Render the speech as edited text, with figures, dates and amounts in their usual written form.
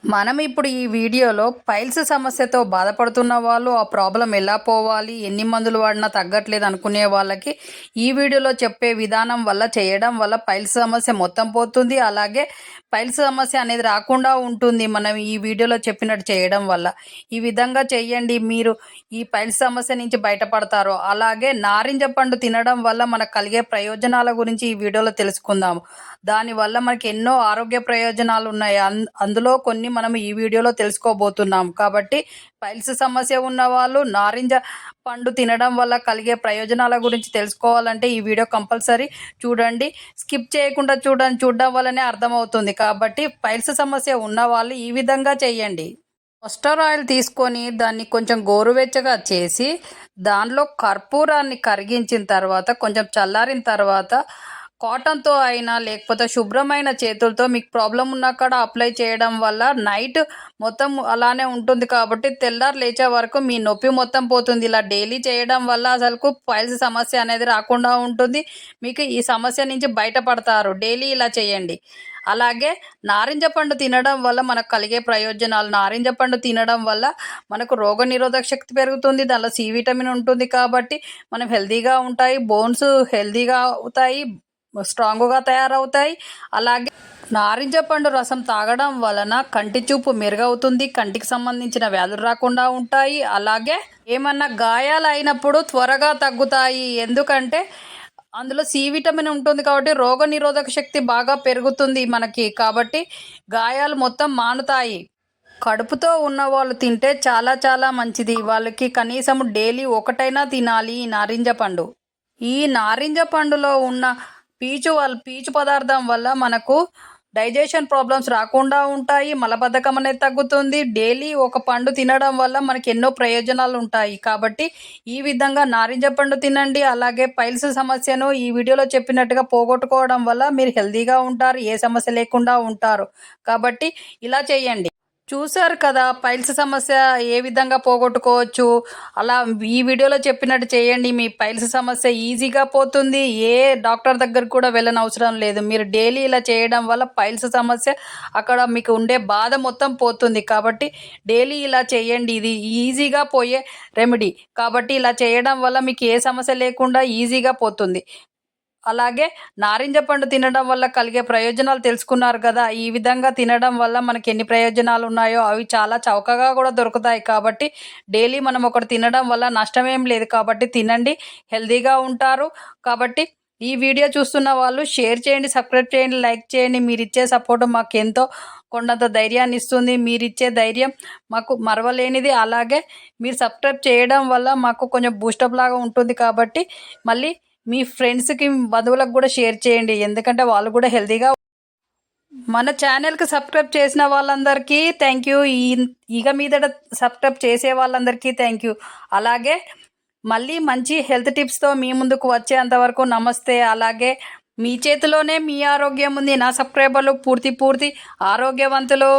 మనం ఇప్పుడు ఈ వీడియోలో పైల్స్ సమస్యతో బాధపడుతున్న వాళ్ళు, ఆ ప్రాబ్లం ఎలా పోవాలి, ఎన్ని మందులు వాడినా తగ్గట్లేదు అనుకునే వాళ్ళకి ఈ వీడియోలో చెప్పే విధానం వల్ల చేయడం వల్ల పైల్స్ సమస్య మొత్తం పోతుంది. అలాగే పైల్స్ సమస్య అనేది రాకుండా ఉంటుంది మనం ఈ వీడియోలో చెప్పినట్టు చేయడం వల్ల. ఈ విధంగా చేయండి, మీరు ఈ పైల్స్ సమస్య నుంచి బయటపడతారు. అలాగే నారింజ పండు తినడం వల్ల మనకు కలిగే ప్రయోజనాల గురించి ఈ వీడియోలో తెలుసుకుందాము. దానివల్ల మనకి ఎన్నో ఆరోగ్య ప్రయోజనాలు ఉన్నాయి. అందులో కొన్ని మనం ఈ వీడియోలో తెలుసుకోబోతున్నాం. కాబట్టి పైల్స్ సమస్య ఉన్న వాళ్ళు నారింజ పండు తినడం వల్ల కలిగే ప్రయోజనాల గురించి తెలుసుకోవాలంటే ఈ వీడియో కంపల్సరీ చూడండి. స్కిప్ చేయకుండా చూడడం వల్లనే అర్థమవుతుంది. కాబట్టి పైల్స్ సమస్య ఉన్న వాళ్ళు ఈ విధంగా చేయండి. మస్టర్డ్ ఆయిల్ తీసుకొని దాన్ని కొంచెం గోరువెచ్చగా చేసి దానిలో కర్పూరాన్ని కరిగించిన తర్వాత కొంచెం చల్లారిన తర్వాత కాటన్తో అయినా లేకపోతే శుభ్రమైన చేతులతో మీకు ప్రాబ్లం ఉన్న కాడ అప్లై చేయడం వల్ల నైట్ మొత్తం అలానే ఉంటుంది. కాబట్టి తెల్లారి లేచే వరకు మీ నొప్పి మొత్తం పోతుంది. ఇలా డైలీ చేయడం వల్ల అసలుకు పైల్స్ సమస్య అనేది రాకుండా ఉంటుంది. మీకు ఈ సమస్య నుంచి బయటపడతారు. డైలీ ఇలా చేయండి. అలాగే నారింజ పండు తినడం వల్ల మనకు కలిగే ప్రయోజనాలు. నారింజ పండు తినడం వల్ల మనకు రోగనిరోధక శక్తి పెరుగుతుంది. దానిలో సి విటమిన్ ఉంటుంది కాబట్టి మనం హెల్తీగా ఉంటాయి. బోన్స్ హెల్తీగా అవుతాయి, స్ట్రాంగ్గా తయారవుతాయి. అలాగే నారింజ పండు రసం తాగడం వలన కంటి చూపు మెరుగవుతుంది. కంటికి సంబంధించిన వ్యాధులు రాకుండా ఉంటాయి. అలాగే ఏమన్నా గాయాలు అయినప్పుడు త్వరగా తగ్గుతాయి. ఎందుకంటే అందులో సి విటమిన్ ఉంటుంది కాబట్టి రోగనిరోధక శక్తి బాగా పెరుగుతుంది మనకి. కాబట్టి గాయాలు మొత్తం మానుతాయి. కడుపుతో ఉన్న వాళ్ళు తింటే చాలా చాలా మంచిది. వాళ్ళకి కనీసం డైలీ ఒకటైనా తినాలి ఈ నారింజ పండు. ఈ నారింజ పండులో ఉన్న పీచు పదార్థం వల్ల మనకు డైజెషన్ ప్రాబ్లమ్స్ రాకుండా ఉంటాయి. మలబద్ధకం అనేది తగ్గుతుంది. డైలీ ఒక పండు తినడం వల్ల మనకి ఎన్నో ప్రయోజనాలు ఉంటాయి. కాబట్టి ఈ విధంగా నారింజ పండు తినండి. అలాగే పైల్స్ సమస్యను ఈ వీడియోలో చెప్పినట్టుగా పోగొట్టుకోవడం వల్ల మీరు హెల్తీగా ఉంటారు, ఏ సమస్య లేకుండా ఉంటారు. కాబట్టి ఇలా చేయండి. చూశారు కదా పైల్స్ సమస్య ఏ విధంగా పోగొట్టుకోవచ్చు. అలా ఈ వీడియోలో చెప్పినట్టు చేయండి, మీ పైల్స్ సమస్య ఈజీగా పోతుంది. ఏ డాక్టర్ దగ్గర కూడా వెళ్ళనవసరం లేదు. మీరు డైలీ ఇలా చేయడం వల్ల పైల్స్ సమస్య అక్కడ మీకు ఉండే బాధ మొత్తం పోతుంది. కాబట్టి డైలీ ఇలా చేయండి. ఇది ఈజీగా పోయే రెమెడీ. కాబట్టి ఇలా చేయడం వల్ల మీకు ఏ సమస్య లేకుండా ఈజీగా పోతుంది. అలాగే నారింజ పండు తినడం వల్ల కలిగే ప్రయోజనాలు తెలుసుకున్నారు కదా. ఈ విధంగా తినడం వల్ల మనకి ఎన్ని ప్రయోజనాలు ఉన్నాయో అవి చాలా చౌకగా కూడా దొరుకుతాయి. కాబట్టి డైలీ మనం ఒకటి తినడం వల్ల నష్టమేం లేదు. కాబట్టి తినండి, హెల్తీగా ఉంటారు. కాబట్టి ఈ వీడియో చూస్తున్న వాళ్ళు షేర్ చేయండి, సబ్స్క్రైబ్ చేయండి, లైక్ చేయండి. మీరు ఇచ్చే సపోర్ట్ మాకు ఎంతో కొండంత ధైర్యాన్ని ఇస్తుంది. మీరు ఇచ్చే ధైర్యం మాకు మరవలేనిది. అలాగే మీరు సబ్స్క్రైబ్ చేయడం వల్ల మాకు కొంచెం బూస్టప్ లాగా ఉంటుంది. కాబట్టి మళ్ళీ మీ ఫ్రెండ్స్కి, బంధువులకు కూడా షేర్ చేయండి. ఎందుకంటే వాళ్ళు కూడా హెల్తీగా. మన ఛానల్కి సబ్స్క్రైబ్ చేసిన వాళ్ళందరికీ థ్యాంక్ యూ. ఇక మీదట సబ్స్క్రైబ్ చేసే వాళ్ళందరికీ థ్యాంక్ యూ. అలాగే మళ్ళీ మంచి హెల్త్ టిప్స్తో మీ ముందుకు వచ్చేంతవరకు నమస్తే. అలాగే మీ చేతిలోనే మీ ఆరోగ్యం ఉంది. నా సబ్స్క్రైబర్లు పూర్తి ఆరోగ్యవంతులు.